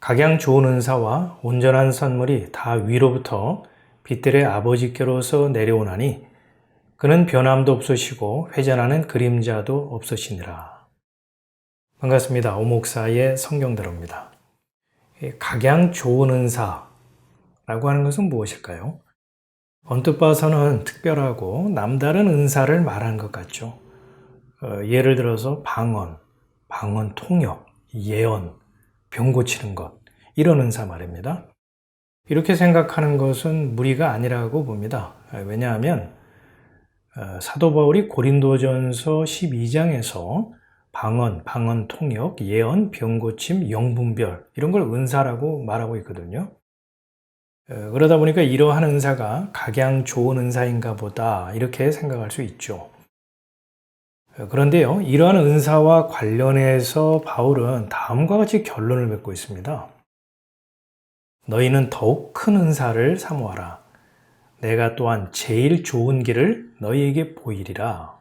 각양 좋은 은사와 온전한 선물이 다 위로부터 빛들의 아버지께로서 내려오나니 그는 변함도 없으시고 회전하는 그림자도 없으시니라. 반갑습니다. 오목사의 성경대로입니다. 각양 좋은 은사라고 하는 것은 무엇일까요? 언뜻 봐서는 특별하고 남다른 은사를 말하는 것 같죠. 예를 들어서 방언 통역, 예언, 병 고치는 것, 이런 은사 말입니다. 이렇게 생각하는 것은 무리가 아니라고 봅니다. 왜냐하면 사도 바울이 고린도전서 12장에서 방언 통역, 예언, 병 고침, 영분별 이런 걸 은사라고 말하고 있거든요. 그러다 보니까 이러한 은사가 각양 좋은 은사인가 보다 이렇게 생각할 수 있죠. 그런데요, 이러한 은사와 관련해서 바울은 다음과 같이 결론을 맺고 있습니다. 너희는 더욱 큰 은사를 사모하라. 내가 또한 제일 좋은 길을 너희에게 보이리라.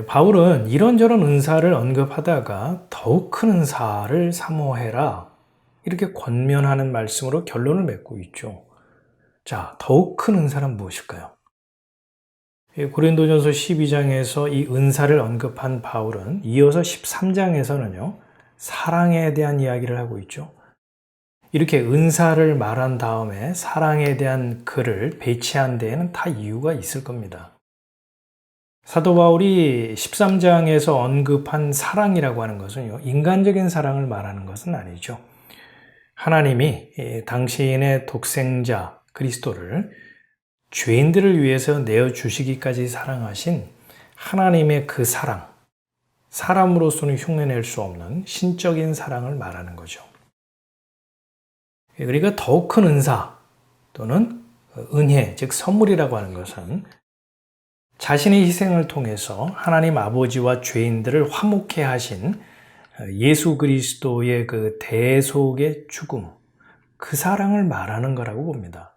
바울은 이런저런 은사를 언급하다가 더욱 큰 은사를 사모해라, 이렇게 권면하는 말씀으로 결론을 맺고 있죠. 자, 더욱 큰 은사는 무엇일까요? 고린도전서 12장에서 이 은사를 언급한 바울은 이어서 13장에서는요, 사랑에 대한 이야기를 하고 있죠. 이렇게 은사를 말한 다음에 사랑에 대한 글을 배치한 데에는 다 이유가 있을 겁니다. 사도 바울이 13장에서 언급한 사랑이라고 하는 것은요, 인간적인 사랑을 말하는 것은 아니죠. 하나님이 당신의 독생자 그리스도를 죄인들을 위해서 내어주시기까지 사랑하신 하나님의 그 사랑, 사람으로서는 흉내낼 수 없는 신적인 사랑을 말하는 거죠. 그러니까 더욱 큰 은사 또는 은혜, 즉 선물이라고 하는 것은 자신의 희생을 통해서 하나님 아버지와 죄인들을 화목해 하신 예수 그리스도의 그 대속의 죽음, 그 사랑을 말하는 거라고 봅니다.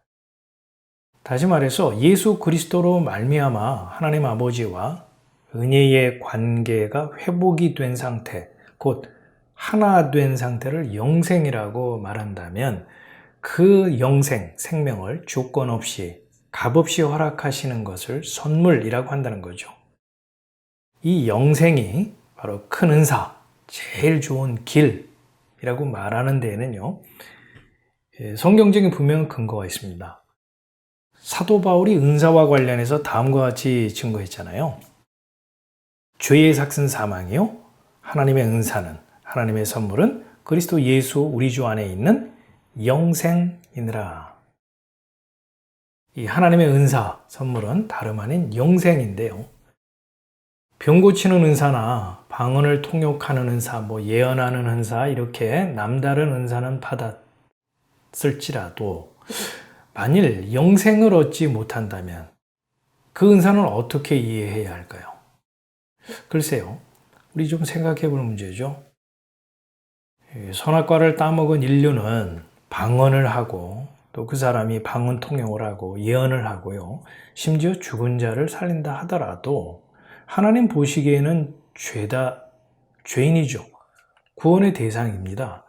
다시 말해서 예수 그리스도로 말미암아 하나님 아버지와 은혜의 관계가 회복이 된 상태, 곧 하나 된 상태를 영생이라고 말한다면 그 영생, 생명을 조건 없이, 값 없이 허락하시는 것을 선물이라고 한다는 거죠. 이 영생이 바로 큰 은사, 제일 좋은 길이라고 말하는 데에는요, 성경적인 분명한 근거가 있습니다. 사도 바울이 은사와 관련해서 다음과 같이 증거했잖아요. 죄의 삭슨 사망이요, 하나님의 은사는, 하나님의 선물은 그리스도 예수 우리 주 안에 있는 영생이니라. 이 하나님의 은사, 선물은 다름 아닌 영생인데요. 병 고치는 은사나 방언을 통역하는 은사, 예언하는 은사, 이렇게 남다른 은사는 받았을지라도 만일 영생을 얻지 못한다면 그 은사는 어떻게 이해해야 할까요? 글쎄요, 우리 좀 생각해 볼 문제죠. 선악과를 따먹은 인류는 방언을 하고 또 그 사람이 방언 통역을 하고 예언을 하고요, 심지어 죽은 자를 살린다 하더라도 하나님 보시기에는 죄인이죠. 구원의 대상입니다.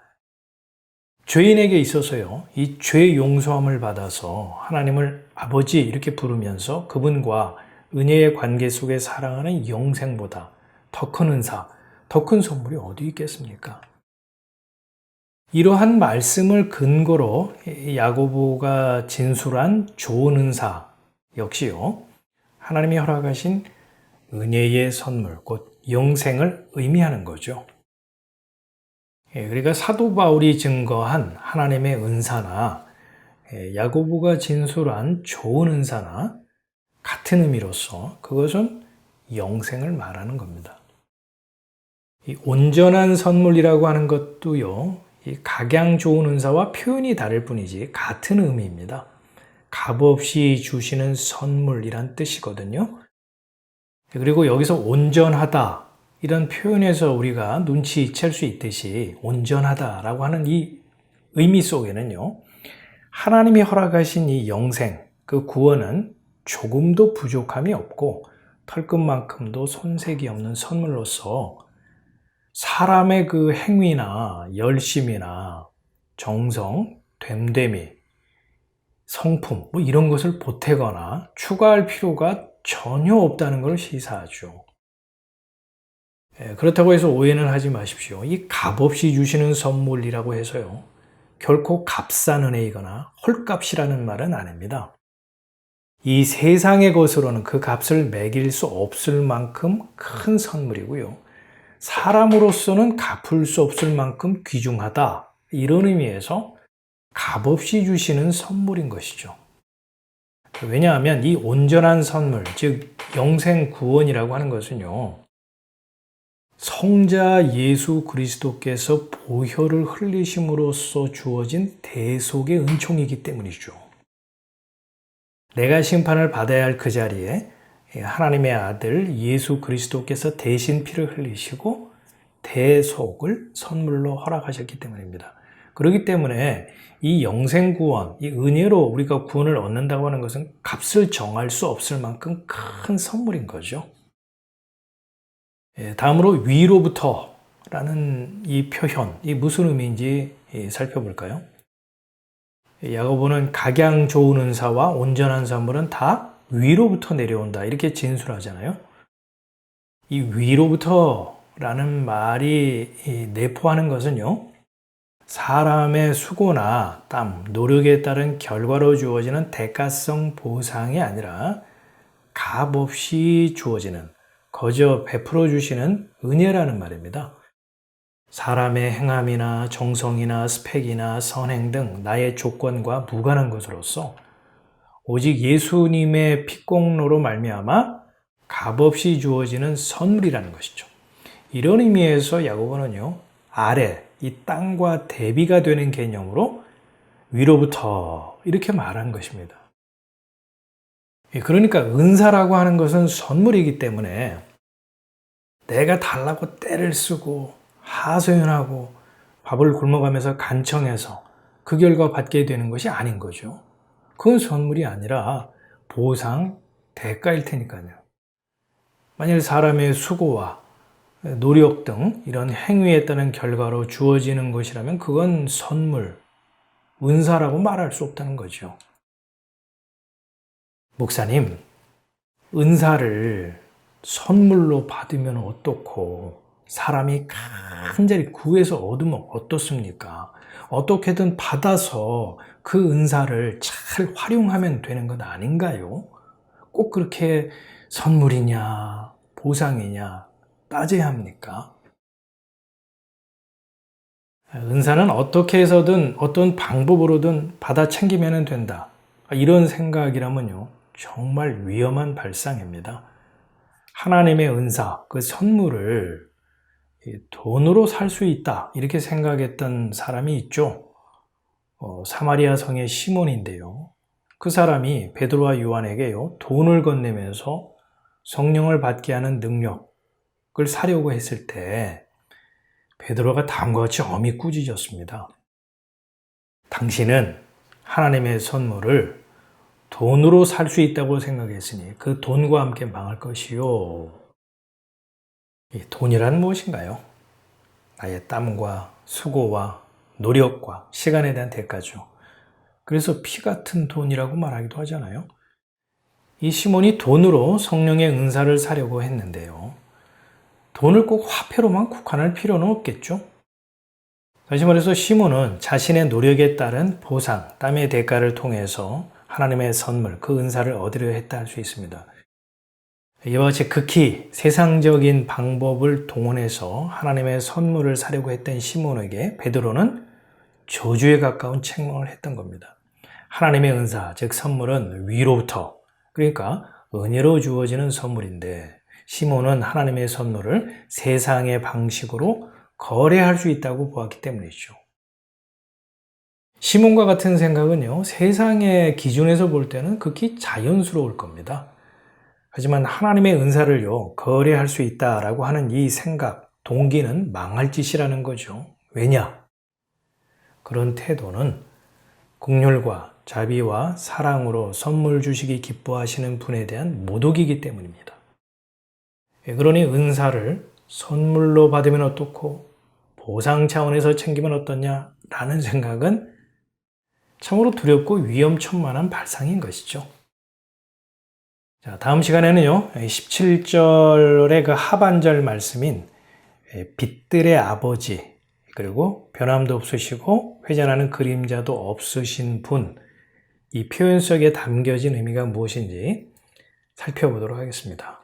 죄인에게 있어서요, 이 죄 용서함을 받아서 하나님을 아버지 이렇게 부르면서 그분과 은혜의 관계 속에 살아가는 영생보다 더 큰 은사, 더 큰 선물이 어디 있겠습니까? 이러한 말씀을 근거로 야고보가 진술한 좋은 은사 역시요, 하나님이 허락하신 은혜의 선물, 곧 영생을 의미하는 거죠. 그러니까 사도 바울이 증거한 하나님의 은사나 야고보가 진술한 좋은 은사나 같은 의미로서 그것은 영생을 말하는 겁니다. 이 온전한 선물이라고 하는 것도요, 이 각양 좋은 은사와 표현이 다를 뿐이지 같은 의미입니다. 값없이 주시는 선물이란 뜻이거든요. 그리고 여기서 온전하다, 이런 표현에서 우리가 눈치챌 수 있듯이 온전하다라고 하는 이 의미 속에는요, 하나님이 허락하신 이 영생, 그 구원은 조금도 부족함이 없고 털끝만큼도 손색이 없는 선물로서 사람의 그 행위나 열심이나 정성, 됨됨이, 성품 뭐 이런 것을 보태거나 추가할 필요가 전혀 없다는 것을 시사하죠. 그렇다고 해서 오해는 하지 마십시오. 이 값없이 주시는 선물이라고 해서요, 결코 값싼 은혜이거나 헐값이라는 말은 아닙니다. 이 세상의 것으로는 그 값을 매길 수 없을 만큼 큰 선물이고요, 사람으로서는 갚을 수 없을 만큼 귀중하다, 이런 의미에서 값없이 주시는 선물인 것이죠. 왜냐하면 이 온전한 선물, 즉 영생 구원이라고 하는 것은요, 성자 예수 그리스도께서 보혈을 흘리심으로써 주어진 대속의 은총이기 때문이죠. 내가 심판을 받아야 할 그 자리에 하나님의 아들 예수 그리스도께서 대신 피를 흘리시고 대속을 선물로 허락하셨기 때문입니다. 그렇기 때문에 이 영생 구원, 이 은혜로 우리가 구원을 얻는다고 하는 것은 값을 정할 수 없을 만큼 큰 선물인 거죠. 다음으로 위로부터 라는 이 표현, 이 무슨 의미인지 살펴볼까요? 야고보는 각양 좋은 은사와 온전한 선물은 다 위로부터 내려온다, 이렇게 진술하잖아요. 이 위로부터라는 말이 내포하는 것은요, 사람의 수고나 땀, 노력에 따른 결과로 주어지는 대가성 보상이 아니라 값없이 주어지는, 거저 베풀어 주시는 은혜라는 말입니다. 사람의 행함이나 정성이나 스펙이나 선행 등 나의 조건과 무관한 것으로서 오직 예수님의 피공로로 말미암아 값없이 주어지는 선물이라는 것이죠. 이런 의미에서 야고보는요, 아래, 이 땅과 대비가 되는 개념으로 위로부터 이렇게 말한 것입니다. 그러니까 은사라고 하는 것은 선물이기 때문에 내가 달라고 떼를 쓰고 하소연하고 밥을 굶어가면서 간청해서 그 결과 받게 되는 것이 아닌 거죠. 그건 선물이 아니라 보상, 대가일 테니까요. 만일 사람의 수고와 노력 등 이런 행위에 따른 결과로 주어지는 것이라면 그건 선물, 은사라고 말할 수 없다는 거죠. 목사님, 은사를 선물로 받으면 어떻고 사람이 간절히 구해서 얻으면 어떻습니까? 어떻게든 받아서 그 은사를 잘 활용하면 되는 것 아닌가요? 꼭 그렇게 선물이냐 보상이냐 따져야 합니까? 은사는 어떻게 해서든 어떤 방법으로든 받아 챙기면 된다, 이런 생각이라면요, 정말 위험한 발상입니다. 하나님의 은사, 그 선물을 돈으로 살 수 있다, 이렇게 생각했던 사람이 있죠. 사마리아 성의 시몬인데요, 그 사람이 베드로와 요한에게요, 돈을 건네면서 성령을 받게 하는 능력을 사려고 했을 때 베드로가 다음과 같이 엄히 꾸짖었습니다. 당신은 하나님의 선물을 돈으로 살 수 있다고 생각했으니 그 돈과 함께 망할 것이요. 이 돈이란 무엇인가요? 나의 땀과 수고와 노력과 시간에 대한 대가죠. 그래서 피 같은 돈이라고 말하기도 하잖아요. 이 시몬이 돈으로 성령의 은사를 사려고 했는데요, 돈을 꼭 화폐로만 국한할 필요는 없겠죠. 다시 말해서 시몬은 자신의 노력에 따른 보상, 땀의 대가를 통해서 하나님의 선물, 그 은사를 얻으려 했다 할 수 있습니다. 이와 같이 극히 세상적인 방법을 동원해서 하나님의 선물을 사려고 했던 시몬에게 베드로는 저주에 가까운 책망을 했던 겁니다. 하나님의 은사, 즉 선물은 위로부터, 그러니까 은혜로 주어지는 선물인데 시몬은 하나님의 선물을 세상의 방식으로 거래할 수 있다고 보았기 때문이죠. 시몬과 같은 생각은요, 세상의 기준에서 볼 때는 극히 자연스러울 겁니다. 하지만 하나님의 은사를요, 거래할 수 있다라고 하는 이 생각, 동기는 망할 짓이라는 거죠. 왜냐? 그런 태도는 긍휼과 자비와 사랑으로 선물 주시기 기뻐하시는 분에 대한 모독이기 때문입니다. 그러니 은사를 선물로 받으면 어떻고 보상 차원에서 챙기면 어떠냐? 라는 생각은 참으로 두렵고 위험천만한 발상인 것이죠. 자, 다음 시간에는요, 17절의 그 하반절 말씀인 빛들의 아버지, 그리고 변함도 없으시고 회전하는 그림자도 없으신 분, 이 표현 속에 담겨진 의미가 무엇인지 살펴보도록 하겠습니다.